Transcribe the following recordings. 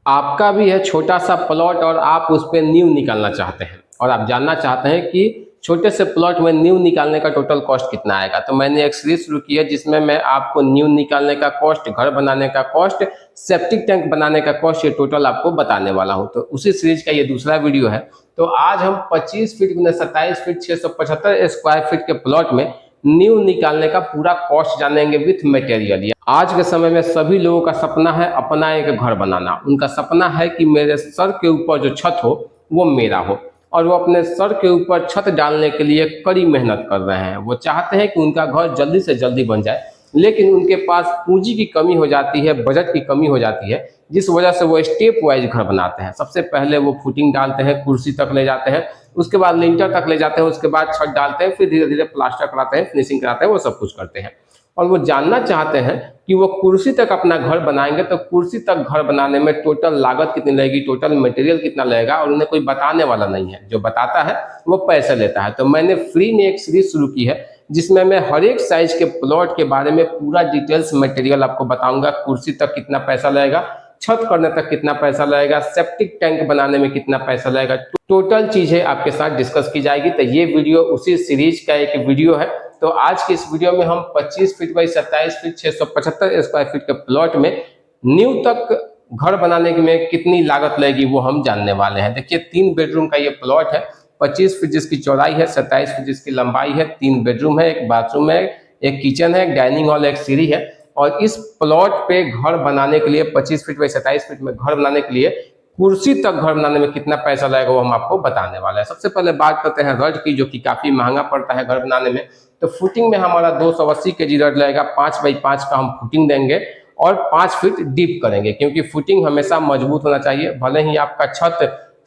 आपका भी है छोटा सा प्लॉट और आप उस पर नींव निकालना चाहते हैं और आप जानना चाहते हैं कि छोटे से प्लॉट में नींव निकालने का टोटल कॉस्ट कितना आएगा। तो मैंने एक सीरीज शुरू की है जिसमें मैं आपको नींव निकालने का कॉस्ट, घर बनाने का कॉस्ट, सेप्टिक टैंक बनाने का कॉस्ट, ये टोटल आपको बताने वाला हूं। तो उसी सीरीज का ये दूसरा वीडियो है। तो आज हम 25 फीट गुना 27 फीट 675 स्क्वायर फीट के प्लॉट में नींव निकालने का पूरा कॉस्ट जानेंगे विथ मटेरियल। आज के समय में सभी लोगों का सपना है अपना एक घर बनाना। उनका सपना है कि मेरे सर के ऊपर जो छत हो वो मेरा हो, और वो अपने सर के ऊपर छत डालने के लिए कड़ी मेहनत कर रहे हैं। वो चाहते हैं कि उनका घर जल्दी से जल्दी बन जाए, लेकिन उनके पास पूंजी की कमी हो जाती है, बजट की कमी हो जाती है, जिस वजह से वो स्टेप वाइज घर बनाते हैं। सबसे पहले वो फुटिंग डालते हैं, कुर्सी तक ले जाते हैं, उसके बाद लिंटर तक ले जाते हैं, उसके बाद छत डालते हैं, फिर धीरे धीरे प्लास्टर कराते हैं, फिनिशिंग कराते हैं, वो सब कुछ करते हैं। और वो जानना चाहते हैं कि वो कुर्सी तक अपना घर बनाएंगे तो कुर्सी तक घर बनाने में टोटल लागत कितनी लगेगी, टोटल मटेरियल कितना लगेगा, और उन्हें कोई बताने वाला नहीं है। जो बताता है वो पैसे लेता है। तो मैंने फ्री में एक सीरीज शुरू की है जिसमें मैं हर एक साइज के प्लॉट के बारे में पूरा डिटेल्स मटेरियल आपको बताऊंगा। कुर्सी तक कितना पैसा लगेगा, छत करने तक कितना पैसा लगेगा, सेप्टिक टैंक बनाने में कितना पैसा लगेगा, टोटल चीजें आपके साथ डिस्कस की जाएगी। तो ये वीडियो उसी सीरीज का एक वीडियो है। तो आज की इस वीडियो में हम 25 feet by 27 feet 675 square feet के प्लॉट में न्यू तक घर बनाने में कितनी लागत लगेगी वो हम जानने वाले हैं। देखिए 3 बेडरूम का ये प्लॉट है, 25 फीट जिसकी चौड़ाई है, 27 फीट जिसकी लंबाई है, 3 बेडरूम है, एक बाथरूम है, एक किचन है, एक डाइनिंग हॉल, एक सीढ़ी है। और इस प्लॉट पे घर बनाने के लिए 25 फीट बाई 27 फीट में घर बनाने के लिए कुर्सी तक घर बनाने में कितना पैसा लगेगा वो हम आपको बताने वाले हैं। सबसे पहले बात करते हैं रड की, जो कि काफी महंगा पड़ता है घर बनाने में। तो फुटिंग में हमारा 280 केजी रड लगेगा। 5 बाई 5 का हम फुटिंग देंगे और 5 फीट डीप करेंगे, क्योंकि फुटिंग हमेशा मजबूत होना चाहिए। भले ही आपका छत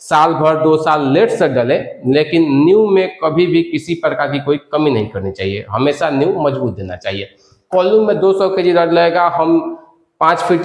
साल भर 2 साल लेट से डले, लेकिन न्यू में कभी भी किसी प्रकार की कोई कमी नहीं करनी चाहिए, हमेशा न्यू मजबूत देना चाहिए। कॉलम में 200 केजी रड लगेगा। हम 5 फीट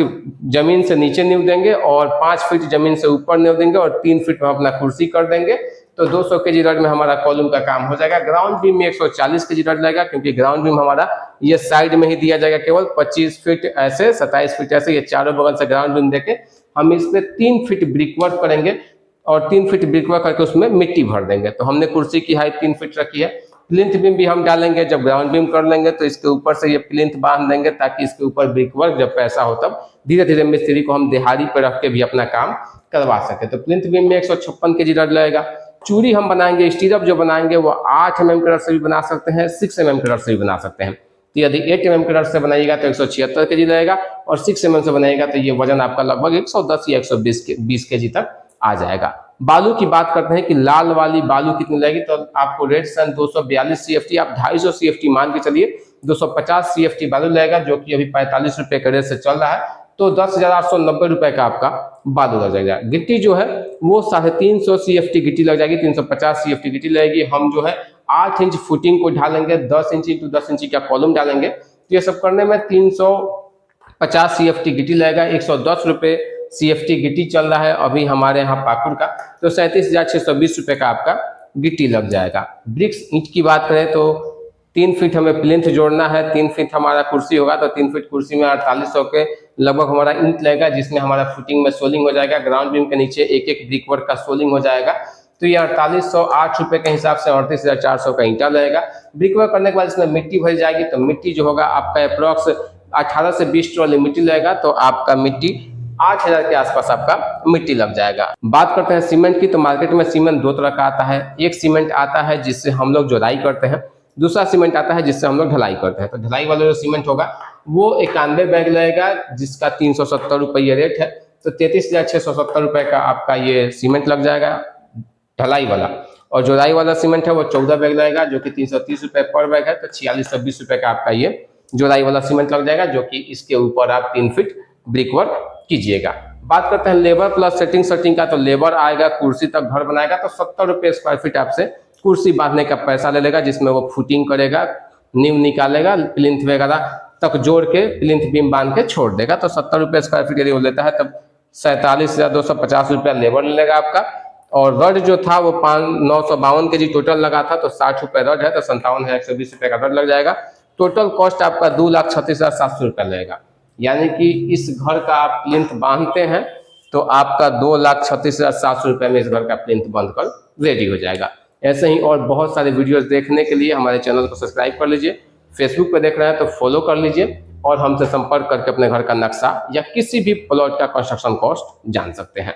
जमीन से नीचे नींव देंगे और 5 फीट जमीन से ऊपर नींव देंगे और 3 फीट में अपना कुर्सी कर देंगे। तो 200 केजी रड में हमारा कॉलम का काम हो जाएगा। ग्राउंड बीम में 140 केजी रड लगेगा, क्योंकि ग्राउंड बीम हमारा ये साइड में ही दिया जाएगा। केवल 25 फीट ऐसे, 27 फीट ऐसे, ये चारों बगल से ग्राउंड बीम देके हम इस पे 3 फीट ब्रिक वर्क करेंगे और 3 फीट ब्रिक वर्क करके उसमें मिट्टी भर देंगे। तो हमने कुर्सी की हाइट 3 फीट रखी है। प्लिंथ बीम भी हम डालेंगे। जब ग्राउंड बीम कर लेंगे तो इसके ऊपर से ये प्लिंथ बांध देंगे, ताकि इसके ऊपर ब्रिक वर्क जब पैसा हो तब धीरे धीरे मिस्त्री को हम दिहाड़ी पर रख के भी अपना काम करवा सके। तो प्लिंथ बीम में 156 केजी रड लगेगा। चूड़ी हम बनाएंगे, स्टीरअप जो बनाएंगे वो 8 mm के रड से भी बना सकते हैं, 6 mm के रड से भी बना सकते हैं। तो यदि 8 mm के रड से बनाइएगा तो 176 केजी लगेगा, और 6 mm से बनाएगा तो ये वजन आपका लगभग 110 या 120 केजी तक आ जाएगा। बालू की बात करते हैं कि लाल वाली बालू कितनी लगेगी, तो आपको रेड सन 242 CFT, आप 250 CFT मान के चलिए, 250 CFT बालू लगेगा, जो कि अभी 45 रुपए के रेट से चल रहा है। तो 10,890 रुपए का आपका बालू लग जाएगा। गिट्टी जो है वो 350 CFT गिट्टी लग जाएगी, 350 CFT गिट्टी लगेगी। हम जो है 8 इंच फुटिंग को ढालेंगे, 10 इंच इंटू 10 इंच का कॉलम डालेंगे। तो ये सब करने में 350 CFT गिट्टी लगेगा। 110 रुपए CFT गिट्टी चल रहा है अभी हमारे यहाँ पाकुड़ का। तो 37,620 रुपए का आपका गिट्टी लग जाएगा। ब्रिक्स ईंट की बात करें तो 3 फीट हमें प्लिंथ जोड़ना है, 3 फीट हमारा कुर्सी होगा, तो 3 फीट कुर्सी में 4800 के लगभग हमारा ईंट लगेगा, जिसमें हमारा फुटिंग में सोलिंग हो जाएगा। ग्राउंड बीम के नीचे एक एक ब्रिक वर्क का सोलिंग हो जाएगा। तो ये 4808 रुपए के हिसाब से 38,400 का ईंटा लगेगा। ब्रिक वर्क करने के बाद इसमें मिट्टी भरी जाएगी। तो मिट्टी जो होगा आपका अप्रोक्स 18 से 20 ट्रॉली मिट्टी लगेगा। तो आपका मिट्टी 8,000 के आसपास आपका मिट्टी लग जाएगा। बात करते हैं सीमेंट की, तो मार्केट में सीमेंट 2 तरह का आता है। एक सीमेंट आता है जिससे हम लोग जोड़ाई करते हैं, दूसरा सीमेंट आता है जिससे हम लोग ढलाई करते हैं। तो ढलाई वाला जो सीमेंट होगा वो 91 बैग लगेगा, जिसका 370 रुपये रेट है। तो 33,670 रुपये का आपका ये सीमेंट लग जाएगा ढलाई वाला। और जोड़ाई वाला सीमेंट है वो 14 बैग लगेगा, जो कि 330 रुपये पर बैग है। तो 4620 रुपये का आपका ये जोड़ाई वाला सीमेंट लग जाएगा, जो कि इसके ऊपर आप 3 फीट ब्रिक वर्क कीजिएगा। बात करते हैं लेबर प्लस सेटिंग का, तो लेबर आएगा, कुर्सी तक घर बनाएगा तो 70 रुपये स्क्वायर फीट आपसे कुर्सी बांधने का पैसा ले लेगा, जिसमें वो फुटिंग करेगा, नींव निकालेगा, प्लिंथ वगैरह तक जोड़ के प्लिंथ बीम बांध के छोड़ देगा। तो 70 रुपये स्क्वायर फीट यदि वो लेता है तब 47,250 रुपया लेबर लेगा आपका। और रड जो था वो 952 केजी टोटल लगा था, तो 60 रुपये रड है, तो 57,120 रुपये का रड लग जाएगा। टोटल कॉस्ट आपका 2,36,700 रुपया लगेगा। यानी कि इस घर का आप प्लिंथ बांधते हैं तो आपका 2,36,700 रुपये में इस घर का प्लिंथ बनकर रेडी हो जाएगा। ऐसे ही और बहुत सारे वीडियोस देखने के लिए हमारे चैनल को सब्सक्राइब कर लीजिए। फेसबुक पर देख रहे हैं तो फॉलो कर लीजिए और हमसे संपर्क करके अपने घर का नक्शा या किसी भी प्लॉट का कंस्ट्रक्शन कॉस्ट जान सकते हैं।